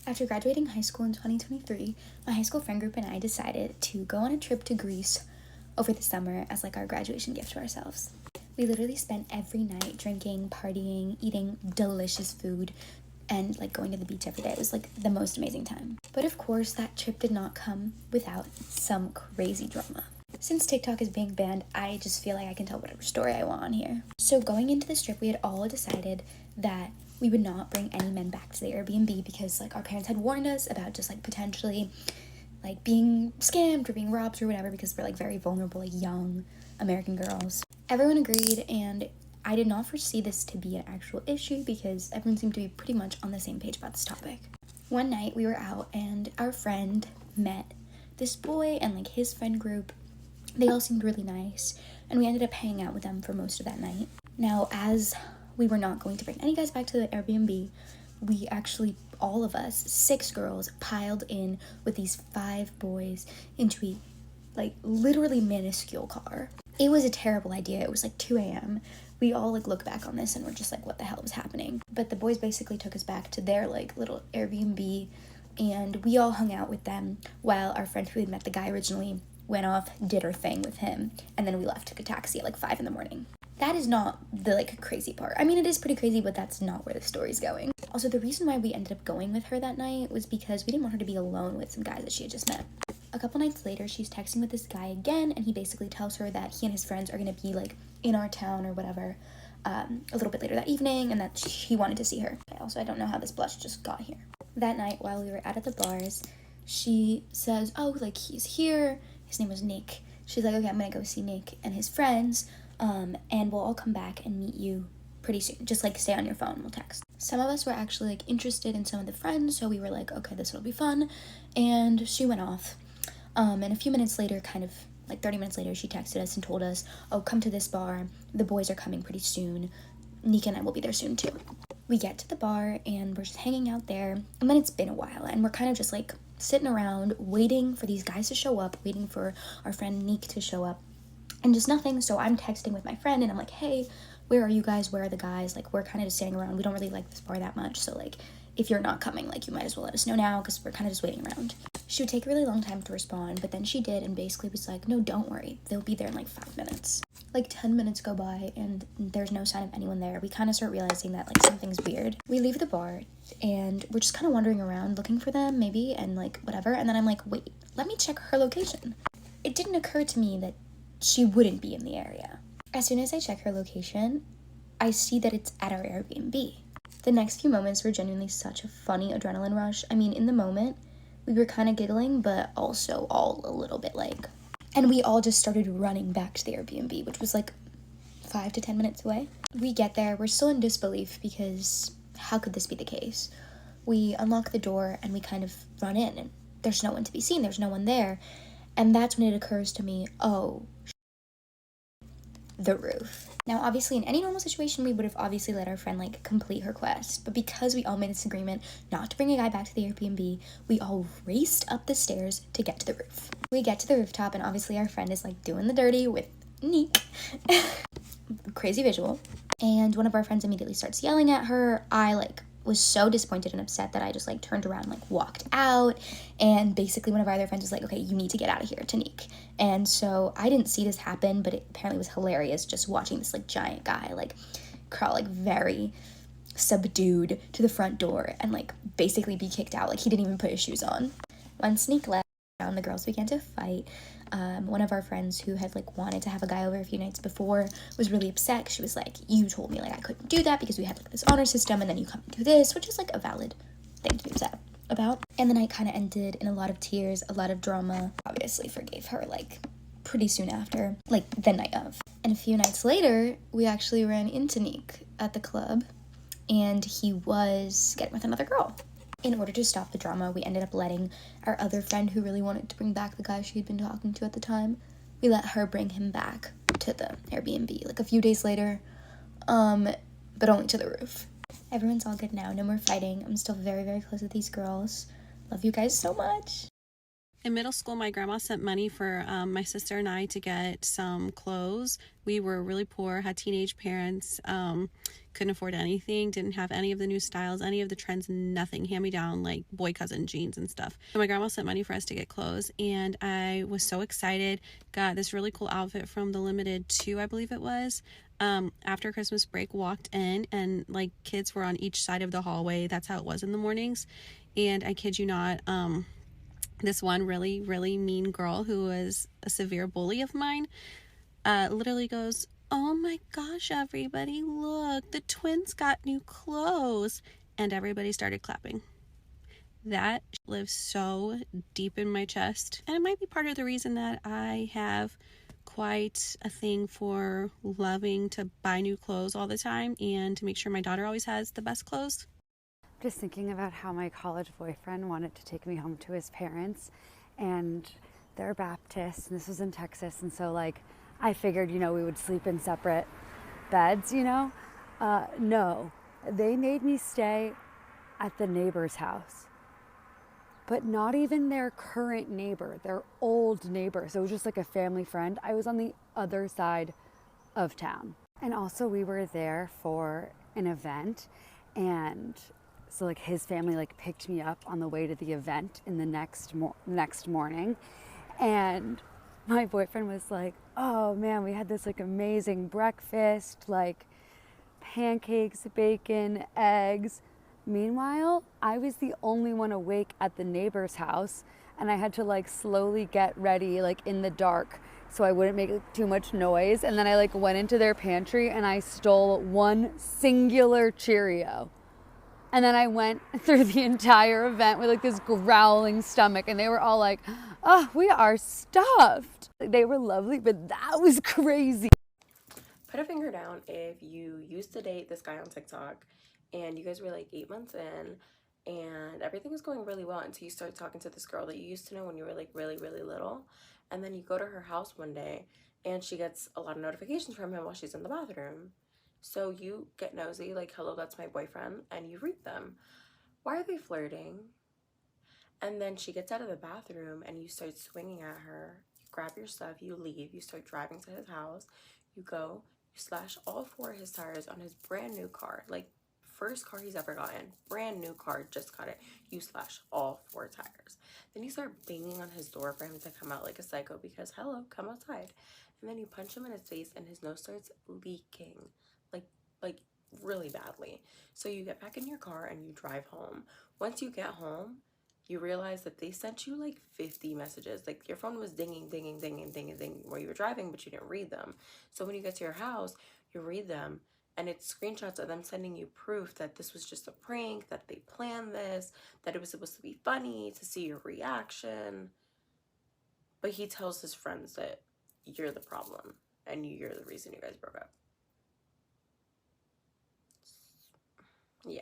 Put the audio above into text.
After graduating high school in 2023, my high school friend group and I decided to go on a trip to Greece over the summer as like our graduation gift to ourselves. We literally spent every night drinking, partying, eating delicious food, and like going to the beach every day. It was like the most amazing time. But of course, that trip did not come without some crazy drama. Since TikTok is being banned, I just feel like I can tell whatever story I want on here. So going into this trip, we had all decided that we would not bring any men back to the Airbnb because like our parents had warned us about just like potentially like being scammed or being robbed or whatever, because we're like very vulnerable, like young American girls. Everyone agreed, and I did not foresee this to be an actual issue because everyone seemed to be pretty much on the same page about this topic. One night we were out and our friend met this boy and like his friend group. They all seemed really nice, and we ended up hanging out with them for most of that night. Now, as we were not going to bring any guys back to the Airbnb, we actually, all of us, 6 girls, piled in with these 5 boys into a, like, literally minuscule car. It was a terrible idea. It was like 2 a.m. We all, like, look back on this and we're just like, what the hell was happening? But the boys basically took us back to their, like, little Airbnb, and we all hung out with them while our friend who had met the guy originally went off, did her thing with him, and then we left, took a taxi at like 5 in the morning. That is not the like crazy part. I mean, it is pretty crazy, but that's not where the story's going. Also, the reason why we ended up going with her that night was because we didn't want her to be alone with some guys that she had just met. A couple nights later, she's texting with this guy again, and he basically tells her that he and his friends are gonna be like in our town or whatever a little bit later that evening, and that he wanted to see her. Also, I don't know how this blush just got here. That night, while we were out at the bars, she says, oh, like, he's here. His name was Nick. She's like, okay, I'm gonna go see Nick and his friends, and we'll all come back and meet you pretty soon. Just like stay on your phone, we'll text. Some of us were actually like interested in some of the friends, so we were like, okay, this will be fun. And she went off. And a few minutes later, kind of like 30 minutes later, she texted us and told us, oh, come to this bar. The boys are coming pretty soon. Nick and I will be there soon too. We get to the bar and we're just hanging out there, and then it's been a while and we're kind of just like sitting around waiting for these guys to show up, waiting for our friend Nick to show up, and just nothing. So I'm texting with my friend and I'm like, hey, where are you guys? Where are the guys? Like, we're kind of just standing around. We don't really like this bar that much, so like if you're not coming, like you might as well let us know now because we're kind of just waiting around. She would take a really long time to respond, but then she did and basically was like, no, don't worry, they'll be there in like 5 minutes. Like 10 minutes go by and there's no sign of anyone there. We kind of start realizing that like something's weird. We leave the bar and we're just kind of wandering around looking for them maybe, and like whatever. And then I'm like, wait, let me check her location. It didn't occur to me that she wouldn't be in the area. As soon as I check her location, I see that it's at our Airbnb. The next few moments were genuinely such a funny adrenaline rush. I mean, in the moment, we were kind of giggling, but also all a little bit like... And we all just started running back to the Airbnb, which was like 5 to 10 minutes away. We get there, we're still in disbelief because how could this be the case? We unlock the door and we kind of run in and there's no one to be seen, there's no one there. And that's when it occurs to me, oh, the roof. Now, obviously, in any normal situation, we would have obviously let our friend, like, complete her quest. But because we all made this agreement not to bring a guy back to the Airbnb, we all raced up the stairs to get to the roof. We get to the rooftop, and obviously our friend is, like, doing the dirty with Nick. Crazy visual. And one of our friends immediately starts yelling at her. I, like, was so disappointed and upset that I just like turned around and like walked out, and basically one of our other friends was like, okay, you need to get out of here, to Nick. And so I didn't see this happen, but it apparently was hilarious just watching this like giant guy like crawl like very subdued to the front door and like basically be kicked out. Like he didn't even put his shoes on. Once Nick left, the girls began to fight. One of our friends who had like wanted to have a guy over a few nights before was really upset. She was like, you told me like I couldn't do that because we had like this honor system, and then you come and do this, which is like a valid thing to be upset about. And the night kind of ended in a lot of tears, a lot of drama. Obviously forgave her like pretty soon after, like the night of. And a few nights later, we actually ran into Nick at the club, and he was getting with another girl. In order to stop the drama, we ended up letting our other friend who really wanted to bring back the guy she had been talking to at the time, we let her bring him back to the Airbnb, like a few days later, but only to the roof. Everyone's all good now, no more fighting. I'm still very, very close with these girls. Love you guys so much. In middle school, my grandma sent money for my sister and I to get some clothes. We were really poor, had teenage parents, couldn't afford anything, didn't have any of the new styles, any of the trends, nothing, hand-me-down like boy cousin jeans and stuff. So my grandma sent money for us to get clothes, and I was so excited. Got this really cool outfit from the Limited 2, I believe it was. After Christmas break, walked in, and like kids were on each side of the hallway. That's how it was in the mornings. And I kid you not, this one really, really mean girl who was a severe bully of mine, literally goes, "Oh my gosh, everybody, look, the twins got new clothes." And everybody started clapping. That lives so deep in my chest. And it might be part of the reason that I have quite a thing for loving to buy new clothes all the time and to make sure my daughter always has the best clothes. Just thinking about how my college boyfriend wanted to take me home to his parents, and they're Baptist, and this was in Texas, and so like I figured, we would sleep in separate beds, No, they made me stay at the neighbor's house, but not even their current neighbor, their old neighbor. So it was just like a family friend. I was on the other side of town. And also we were there for an event, and so like his family like picked me up on the way to the event in the next morning, and my boyfriend was like, "Oh man, we had this like amazing breakfast, like pancakes, bacon, eggs." Meanwhile, I was the only one awake at the neighbor's house, and I had to like slowly get ready like in the dark so I wouldn't make too much noise. And then I like went into their pantry and I stole one singular Cheerio. And then I went through the entire event with like this growling stomach, and they were all like, "Oh, we are stuffed." They were lovely, but that was crazy. Put a finger down if you used to date this guy on TikTok and you guys were like 8 months in and everything was going really well until you started talking to this girl that you used to know when you were like really, really little. And then you go to her house one day and she gets a lot of notifications from him while she's in the bathroom. So you get nosy, like, "Hello, that's my boyfriend," and you read them. Why are they flirting? And then she gets out of the bathroom and you start swinging at her. You grab your stuff, you leave, you start driving to his house. You go, you slash all 4 of his tires on his brand new car. Like, first car he's ever gotten. Brand new car, just got it. You slash all 4 tires. Then you start banging on his door for him to come out like a psycho because, hello, come outside. And then you punch him in his face and his nose starts leaking. Like really badly. So you get back in your car and you drive home. Once you get home, you realize that they sent you like 50 messages. Like, your phone was dinging, dinging, dinging, dinging, dinging while you were driving, but you didn't read them. So when you get to your house, you read them, and it's screenshots of them sending you proof that this was just a prank, that they planned this, that it was supposed to be funny to see your reaction. But he tells his friends that you're the problem and you're the reason you guys broke up. Yeah.